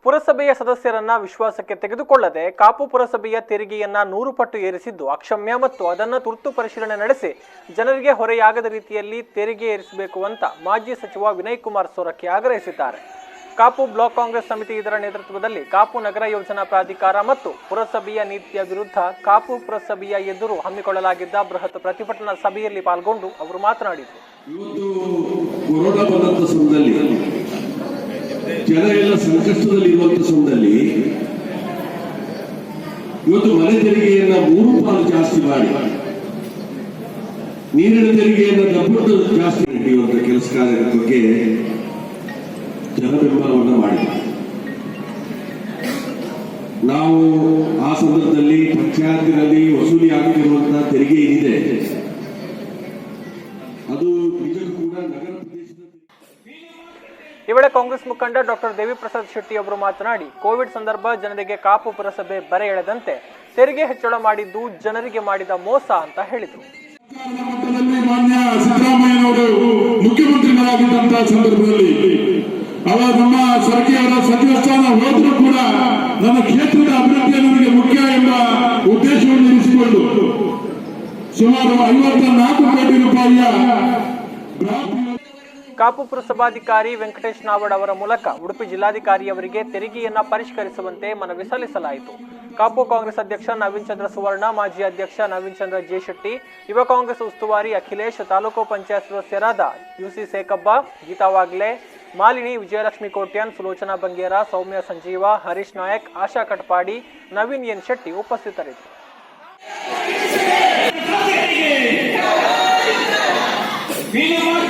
ಪುರಸಭೆಯ ಸದಸ್ಯರನ್ನ ವಿಶ್ವಾಸಕ್ಕೆ ತೆಗೆದುಕೊಳ್ಳದೆ ಕಾಪು ಪುರಸಭೆಯ ತೆರಿಗೆಯನ್ನ 100 ಪಟ್ಟು ಏರಿಸಿದ್ದು ಅಕ್ಷಮ್ಯ ಮತ್ತು ಅದನ್ನು ತುರ್ತು ಪರಿಶೀಲನೆ ನಡೆಸಿ ಜನರಿಗೆ ಹೊರೆಯಾಗದ ರೀತಿಯಲ್ಲಿ ತೆರಿಗೆ ಏರಿಸಬೇಕು ಅಂತ ಮಾಜಿ ಸಚಿವ ವಿನಯ್ ಕುಮಾರ್ ಸೊರಕೆ ಆಗ್ರಹಿಸಿದ್ದಾರೆ. ಕಾಪು ಬ್ಲಾಕ್ ಕಾಂಗ್ರೆಸ್ ಸಮಿತಿ ಇದರ ನೇತೃತ್ವದಲ್ಲಿ ಕಾಪು ನಗರ ಯೋಜನಾ ಪ್ರಾಧಿಕಾರ ಮತ್ತು ಪುರಸಭೆಯ ನೀತಿಯ ವಿರುದ್ಧ ಕಾಪು ಪುರಸಭೆಯ ಎದುರು ಹಮ್ಮಿಕೊಳ್ಳಲಾಗಿದ್ದ ಬೃಹತ್ ಪ್ರತಿಭಟನಾ ಸಭೆಯಲ್ಲಿ ಪಾಲ್ಗೊಂಡು ಅವರು ಮಾತನಾಡಿದರು. ಜನ ಎಲ್ಲ ಸಂಕಷ್ಟದಲ್ಲಿರುವಂತಹ ಸಮಯದಲ್ಲಿ ಇವತ್ತು ಮನೆ ತೆರಿಗೆಯನ್ನ 3 ಪಾಲು ಜಾಸ್ತಿ ಮಾಡಿ ನೀರಿನ ತೆರಿಗೆಯನ್ನ ಡಬಲ್ ಜಾಸ್ತಿ ನಡೆಯುವಂತ ಕೆಲಸ ಕಾರ್ಯದ ಬಗ್ಗೆ ಜನಬೆಂಬಲವನ್ನು ಮಾಡಿದ್ದಾರೆ. ನಾವು ಆ ಸಂದರ್ಭದಲ್ಲಿ ಪಂಚಾಯತಿನಲ್ಲಿ ವಸೂಲಿ ಆಗುತ್ತಿರುವಂತಹ ತೆರಿಗೆ ಏನಿದೆ ಅದು ನಿಜಕ್ಕೂ ಕೂಡ ನಗರ ಪ್ರದೇಶದ. ಈ ವೇಳೆ ಕಾಂಗ್ರೆಸ್ ಮುಖಂಡ ಡಾಕ್ಟರ್ ದೇವಿ ಪ್ರಸಾದ್ ಶೆಟ್ಟಿ ಅವರು ಮಾತನಾಡಿ, ಕೋವಿಡ್ ಸಂದರ್ಭ ಜನರಿಗೆ ಕಾಪು ಪುರಸಭೆ ಬರೆ ಎಳೆದಂತೆ ತೆರಿಗೆ ಹೆಚ್ಚಳ ಮಾಡಿದ್ದು ಜನರಿಗೆ ಮಾಡಿದ ಮೋಸ ಅಂತ ಹೇಳಿದರು. ಮಾನ್ಯ ಸಿದ್ದರಾಮಯ್ಯನವರು ಮುಖ್ಯಮಂತ್ರಿಗಳಾಗಿದ್ದಂತಹ ಸಂದರ್ಭದಲ್ಲಿ ಅವರು ನಮ್ಮ ಸರ್ಕಾರ ಸಚಿವ ಸ್ಥಾನ ಹೋದರೂ ಕೂಡ ನನ್ನ ಕ್ಷೇತ್ರದ ಅಭಿವೃದ್ಧಿ ನನಗೆ ಮುಖ್ಯ ಎಂಬ ಉದ್ದೇಶವನ್ನು ಇರಿಸಿಕೊಂಡು ಸುಮಾರು 54 ಕೋಟಿ ರೂಪಾಯಿಯ ಕಾಪು ಪುರಸಭಾಧಿಕಾರಿ ವೆಂಕಟೇಶ್ ನಾವಡ್ ಅವರ ಮೂಲಕ ಉಡುಪಿ ಜಿಲ್ಲಾಧಿಕಾರಿಯವರಿಗೆ ತೆರಿಗೆಯನ್ನ ಪರಿಷ್ಕರಿಸುವಂತೆ ಮನವಿ ಸಲ್ಲಿಸಲಾಯಿತು. ಕಾಪು ಕಾಂಗ್ರೆಸ್ ಅಧ್ಯಕ್ಷ ನವೀನ್ ಚಂದ್ರ ಸುವರ್ಣ, ಮಾಜಿ ಅಧ್ಯಕ್ಷ ನವೀನ್ ಚಂದ್ರ ಜೆ ಶೆಟ್ಟಿ, ಯುವ ಕಾಂಗ್ರೆಸ್ ಉಸ್ತುವಾರಿ ಅಖಿಲೇಶ್, ತಾಲೂಕು ಪಂಚಾಯತ್ ಸದಸ್ಯರಾದ ಯುಸಿ ಸೇಕಬ್ಬ, ಗೀತಾ ವಾಗ್ಲೆ, ಮಾಲಿನಿ, ವಿಜಯಲಕ್ಷ್ಮಿ ಕೋಟ್ಯಾನ್, ಸುಲೋಚನಾ ಬಂಗೇರ, ಸೌಮ್ಯ ಸಂಜೀವ, ಹರೀಶ್ ನಾಯಕ್, ಆಶಾ ಕಟ್ಪಾಡಿ, ನವೀನ್ ಎನ್ ಶೆಟ್ಟಿ ಉಪಸ್ಥಿತರಿದ್ದರು. ¡Viva